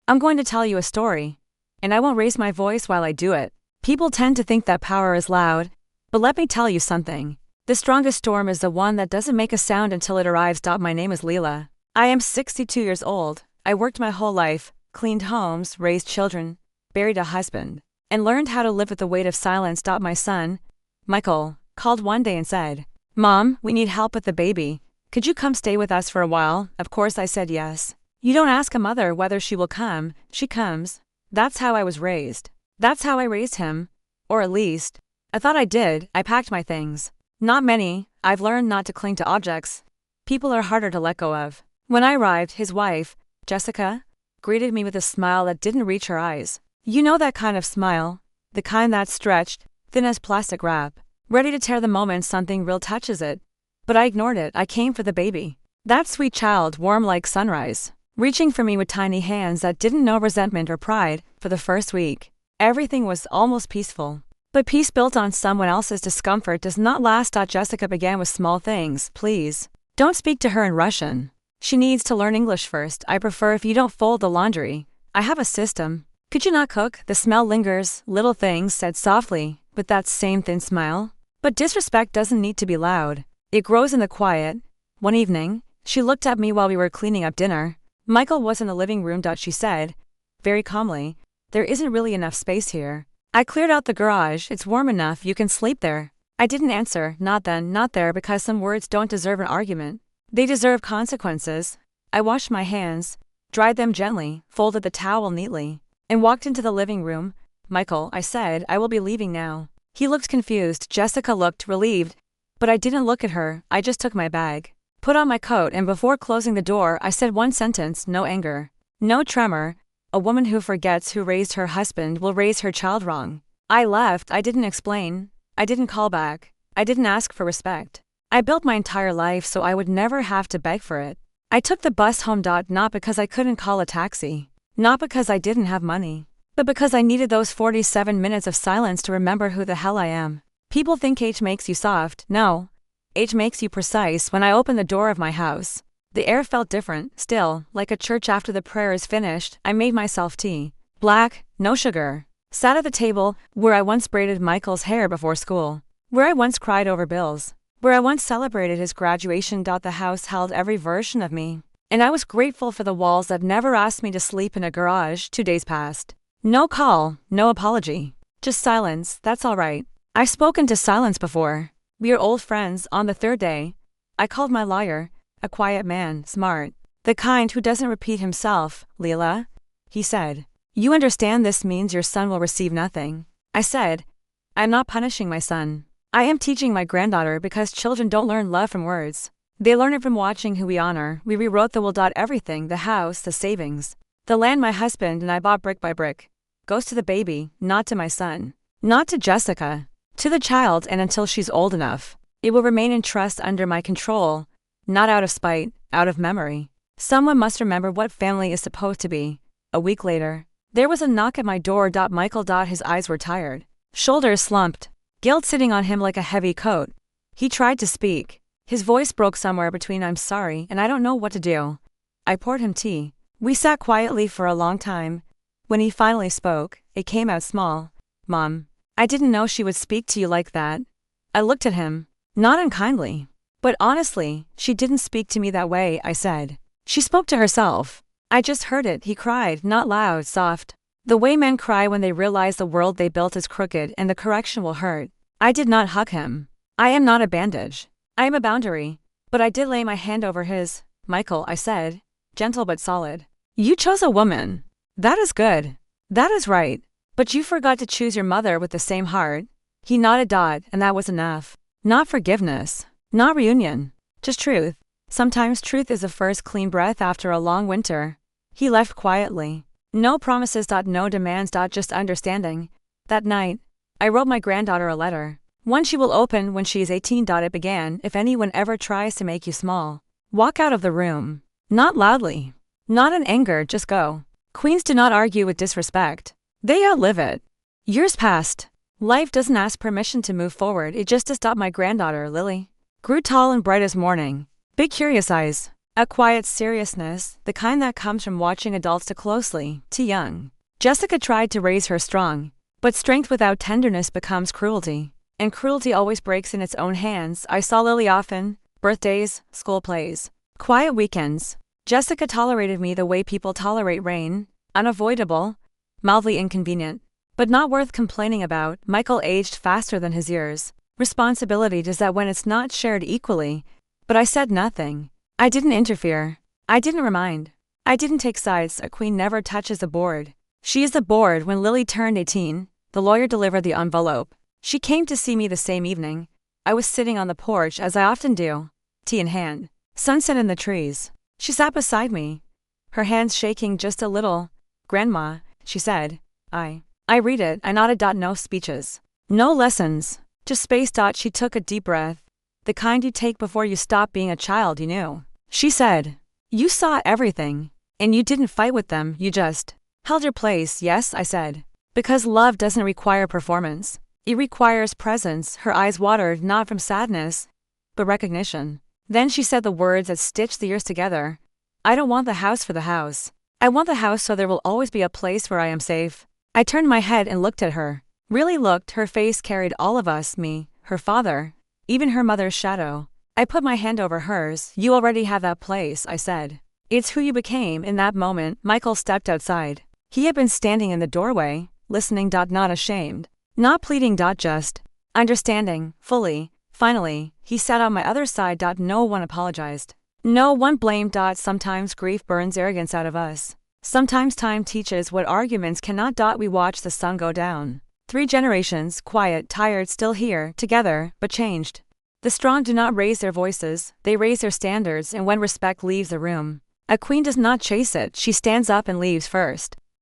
I'm going to tell you a story. And I won't raise my voice while I do it. People tend to think that power is loud, but let me tell you something. The strongest storm is the one that doesn't make a sound until it arrives. My name is Lila. I am 62 years old. I worked my whole life, cleaned homes, raised children, buried a husband, and learned how to live with the weight of silence. My son, Michael, called one day and said, "Mom, we need help with the baby. Could you come stay with us for a while?" Of course I said yes. You don't ask a mother whether she will come, she comes. That's how I was raised. That's how I raised him. Or at least, I thought I did. I packed my things. Not many. I've learned not to cling to objects. People are harder to let go of. When I arrived, his wife, Jessica, greeted me with a smile that didn't reach her eyes. You know that kind of smile? The kind that's stretched, thin as plastic wrap, ready to tear the moment something real touches it. But I ignored it. I came for the baby. That sweet child, warm like sunrise, reaching for me with tiny hands that didn't know resentment or pride. For the first week, everything was almost peaceful. But peace built on someone else's discomfort does not last. Jessica began with small things. Please, don't speak to her in Russian. She needs to learn English first. I prefer if you don't fold the laundry. I have a system. Could you not cook? The smell lingers. Little things said softly, with that same thin smile. But disrespect doesn't need to be loud. It grows in the quiet. One evening, she looked at me while we were cleaning up dinner. Michael was in the living room. She said, very calmly, "There isn't really enough space here. I cleared out the garage. It's warm enough. You can sleep there." I didn't answer. Not then, not there, because some words don't deserve an argument. They deserve consequences. I washed my hands, dried them gently, folded the towel neatly, and walked into the living room. "Michael," I said, "I will be leaving now." He looked confused. Jessica looked relieved. But I didn't look at her. I just took my bag, put on my coat, and before closing the door, I said one sentence: no anger, no tremor. A woman who forgets who raised her husband will raise her child wrong. I left. I didn't explain. I didn't call back. I didn't ask for respect. I built my entire life so I would never have to beg for it. I took the bus home. Not because I couldn't call a taxi. Not because I didn't have money. But because I needed those 47 minutes of silence to remember who the hell I am. People think age makes you soft. No. Age makes you precise. When I opened the door of my house, the air felt different, still, like a church after the prayer is finished. I made myself tea. Black, no sugar. Sat at the table, where I once braided Michael's hair before school. Where I once cried over bills. Where I once celebrated his graduation. The house held every version of me. And I was grateful for the walls that never asked me to sleep in a garage. 2 days passed. No call, no apology. Just silence. That's all right. I've spoken to silence before. We are old friends. On the third day, I called my lawyer, a quiet man, smart, the kind who doesn't repeat himself. "Lila," he said, "you understand this means your son will receive nothing." I said, "I'm not punishing my son. I am teaching my granddaughter, because children don't learn love from words. They learn it from watching who we honor." We rewrote the will. Everything, the house, the savings, the land my husband and I bought brick by brick, goes to the baby, not to my son, not to Jessica, to the child. And until she's old enough, it will remain in trust under my control, not out of spite, out of memory. Someone must remember what family is supposed to be. A week later, there was a knock at my door. Michael. His eyes were tired, shoulders slumped, guilt sitting on him like a heavy coat. He tried to speak. His voice broke somewhere between "I'm sorry" and "I don't know what to do." I poured him tea. We sat quietly for a long time. When he finally spoke, it came out small. "Mom, I didn't know she would speak to you like that." I looked at him, not unkindly, but honestly. "She didn't speak to me that way," I said. "She spoke to herself." I just heard it. He cried, not loud, soft. The way men cry when they realize the world they built is crooked and the correction will hurt. I did not hug him. I am not a bandage. I am a boundary. But I did lay my hand over his. "Michael," I said, gentle but solid, "you chose a woman. That is good. That is right. But you forgot to choose your mother with the same heart." He nodded. And that was enough. Not forgiveness. Not reunion. Just truth. Sometimes truth is the first clean breath after a long winter. He left quietly. No promises. No demands. Just understanding. That night, I wrote my granddaughter a letter. One she will open when she is 18. It began: "If anyone ever tries to make you small, walk out of the room. Not loudly. Not in anger. Just go." Queens do not argue with disrespect. They outlive it. Years passed. Life doesn't ask permission to move forward. It just does. My granddaughter, Lily, grew tall and bright as morning. Big curious eyes. A quiet seriousness, the kind that comes from watching adults too closely, too young. Jessica tried to raise her strong. But strength without tenderness becomes cruelty. And cruelty always breaks in its own hands. I saw Lily often. Birthdays, school plays, quiet weekends. Jessica tolerated me the way people tolerate rain. Unavoidable, mildly inconvenient, but not worth complaining about. Michael aged faster than his years. Responsibility does that when it's not shared equally. But I said nothing. I didn't interfere. I didn't remind. I didn't take sides. A queen never touches a board. She is the board. When Lily turned 18, the lawyer delivered the envelope. She came to see me the same evening. I was sitting on the porch as I often do, tea in hand, sunset in the trees. She sat beside me, her hands shaking just a little. "Grandma," she said. I read it. I nodded. No speeches. No lessons. Just space. She took a deep breath. The kind you take before you stop being a child, you knew. She said, "You saw everything. And you didn't fight with them, you just held your place." "Yes," I said. "Because love doesn't require performance. It requires presence." Her eyes watered, not from sadness, but recognition. Then she said the words that stitched the years together. "I don't want the house for the house. I want the house so there will always be a place where I am safe." I turned my head and looked at her. Really looked. Her face carried all of us, me, her father, even her mother's shadow. I put my hand over hers. "You already have that place," I said. "It's who you became." In that moment, Michael stepped outside. He had been standing in the doorway, listening. Not ashamed. Not pleading. Just understanding, fully. Finally, he sat on my other side. No one apologized. No one blamed. Sometimes grief burns arrogance out of us. Sometimes time teaches what arguments cannot. We watched the sun go down. 3 generations, quiet, tired, still here, together, but changed. The strong do not raise their voices, they raise their standards. And when respect leaves the room, a queen does not chase it, she stands up and leaves first.